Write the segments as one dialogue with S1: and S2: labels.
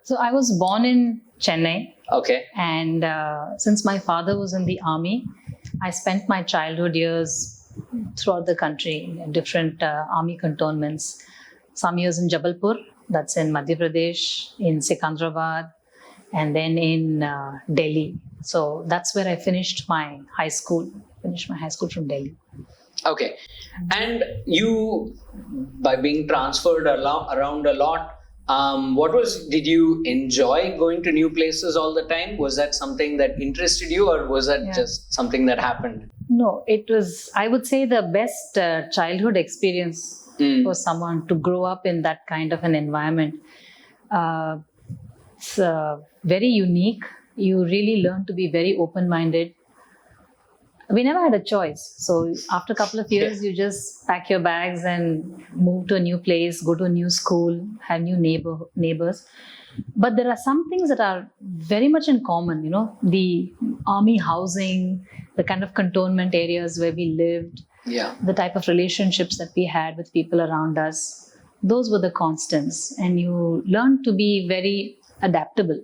S1: So I was born in Chennai,
S2: Okay.
S1: and since my father was in the army, I spent my childhood years throughout the country in different army cantonments. Some years in Jabalpur, that's in Madhya Pradesh, in Secunderabad, and then in Delhi. So that's where I finished my high school. Finished my high school from Delhi.
S2: Okay. And you, by being transferred around a lot, did you enjoy going to new places all the time? Was that something that interested you, or was that just something that happened?
S1: No, it was, I would say, the best childhood experience for someone to grow up in that kind of an environment. It's very unique. You really learn to be very open-minded. We never had a choice. So after a couple of years, you just pack your bags and move to a new place, go to a new school, have new neighbors. But there are some things that are very much in common, the army housing, the kind of cantonment areas where we lived, the type of relationships that we had with people around us. Those were the constants. And you learn to be very adaptable,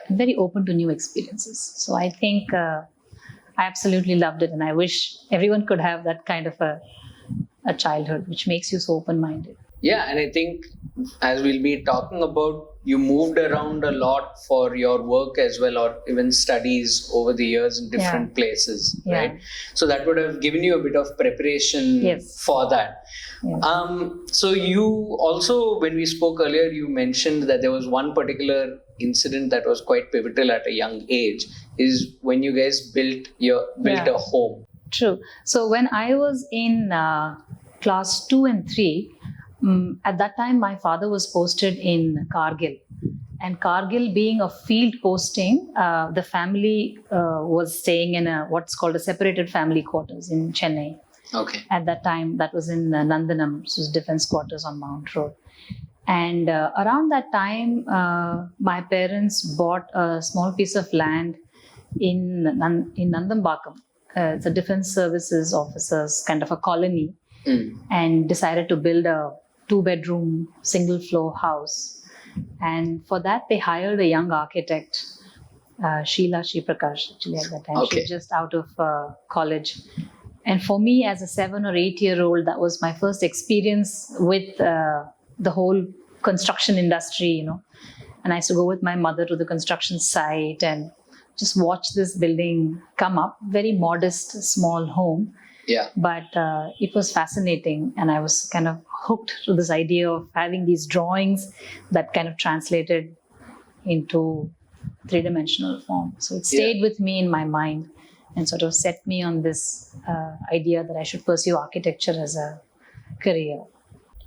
S1: very open to new experiences. So I think I absolutely loved it, and I wish everyone could have that kind of a childhood, which makes you so open-minded.
S2: Yeah, and I think as we'll be talking about, you moved around a lot for your work as well, or even studies over the years in different places, right? So that would have given you a bit of preparation for that. So you also, when we spoke earlier, you mentioned that there was one particular incident that was quite pivotal at a young age, is when you guys built a home.
S1: True. So when I was in class 2 and 3, at that time my father was posted in Kargil, and Kargil being a field posting, the family was staying in what's called a separated family quarters in Chennai.
S2: Okay.
S1: At that time, that was in Nandanam, which was defense quarters on Mount Road. And around that time, my parents bought a small piece of land in Nandambakam. It's a defense services officers kind of a colony, and decided to build a 2-bedroom, single-floor house. And for that, they hired a young architect, Sheila Shriprakash, actually at that time.
S2: Okay.
S1: She was just out of college. And for me, as a 7 or 8-year-old, that was my first experience with the whole construction industry, And I used to go with my mother to the construction site and just watch this building come up. Very modest, small home.
S2: Yeah.
S1: But it was fascinating, and I was kind of hooked to this idea of having these drawings that kind of translated into 3-dimensional form. So it stayed with me in my mind and sort of set me on this idea that I should pursue architecture as a career.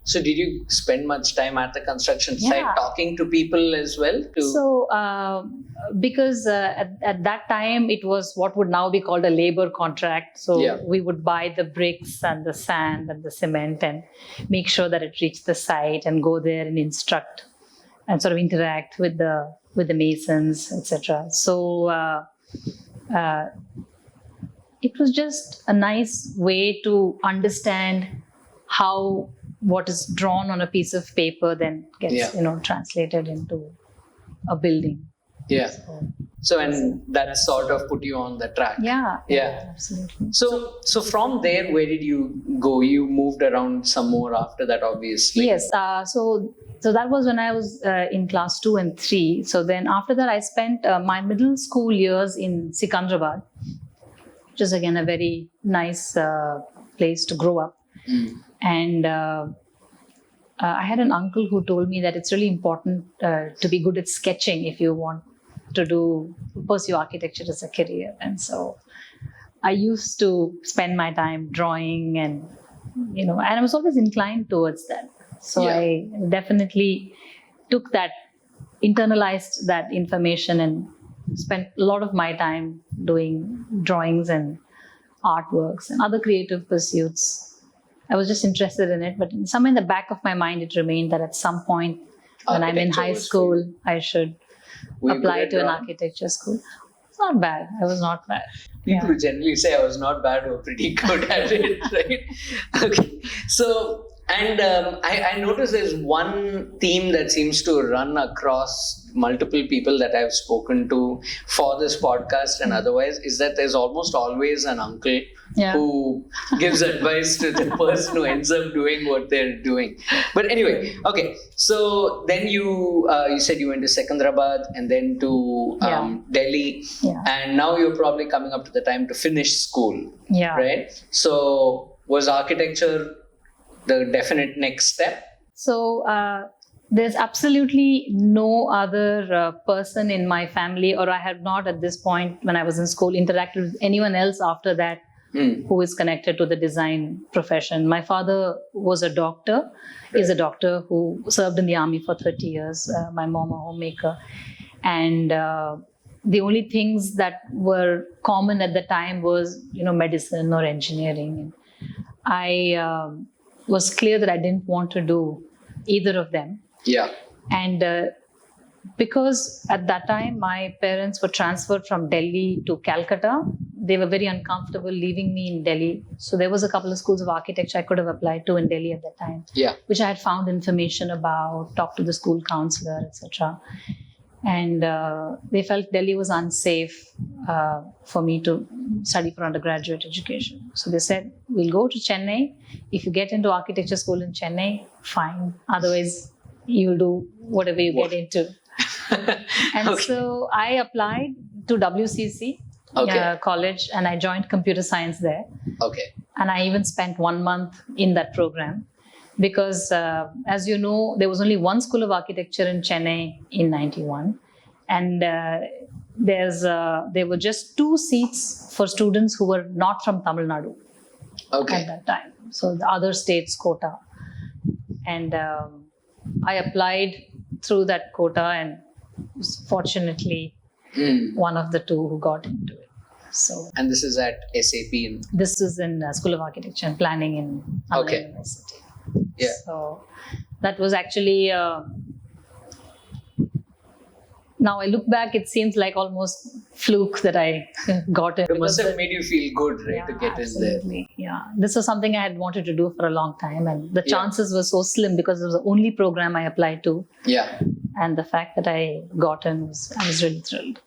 S2: So did you spend much time at the construction site talking to people as well?
S1: So because at that time it was what would now be called a labor contract. So we would buy the bricks and the sand and the cement and make sure that it reached the site and go there and instruct and sort of interact with the masons, etc. So it was just a nice way to understand how what is drawn on a piece of paper then gets translated into a building.
S2: So and that sort of put you on the track.
S1: Yeah, absolutely.
S2: So from there, where did you go? You moved around some more after that, obviously.
S1: Yes. So that was when I was in class 2 and 3. So then after that, I spent my middle school years in Secunderabad, which is again a very nice place to grow up. And I had an uncle who told me that it's really important to be good at sketching if you want to pursue architecture as a career. And so I used to spend my time drawing and I was always inclined towards that. So I definitely internalized that information and spent a lot of my time doing drawings and artworks and other creative pursuits. I was just interested in it, but somewhere in the back of my mind, it remained that at some point when I'm in high school, I should apply to an architecture school. It's not bad. I was not bad.
S2: People who generally say I was not bad were pretty good at it, right? Okay. So, and I noticed there's one theme that seems to run across multiple people that I've spoken to for this podcast and otherwise, is that there's almost always an uncle who gives advice to the person who ends up doing what they're doing. But anyway, okay. So then you said you went to Secunderabad and then to Delhi, and now you're probably coming up to the time to finish school, right? So was architecture the definite next step?
S1: So there's absolutely no other person in my family, or I had not at this point when I was in school interacted with anyone else after that who is connected to the design profession. My father was a doctor, is a doctor who served in the army for 30 years. My mom a homemaker. And the only things that were common at the time was, medicine or engineering. I was clear that I didn't want to do either of them.
S2: Yeah.
S1: And because at that time my parents were transferred from Delhi to Calcutta, they were very uncomfortable leaving me in Delhi. So there was a couple of schools of architecture I could have applied to in Delhi at that time, which I had found information about, talked to the school counselor, etc. And they felt Delhi was unsafe for me to study for undergraduate education. So they said, we'll go to Chennai. If you get into architecture school in Chennai, fine. Otherwise, you'll do whatever you get into. And so I applied to WCC college and I joined computer science there.
S2: Okay.
S1: And I even spent 1 month in that program. Because, as you know, there was only one school of architecture in Chennai in 91. And there were just 2 seats for students who were not from Tamil Nadu at that time. So the other states' quota. And I applied through that quota and was fortunately one of the 2 who got into it. So.
S2: And this is at SAP?
S1: This is in School of Architecture and Planning in Anna University.
S2: Yeah.
S1: So that was actually, now I look back, it seems like almost fluke that I got in.
S2: It must have made you feel good, right, to get
S1: absolutely.
S2: in there.
S1: Yeah. This was something I had wanted to do for a long time. And the chances were so slim because it was the only program I applied to.
S2: Yeah.
S1: And the fact that I got in, I was really thrilled.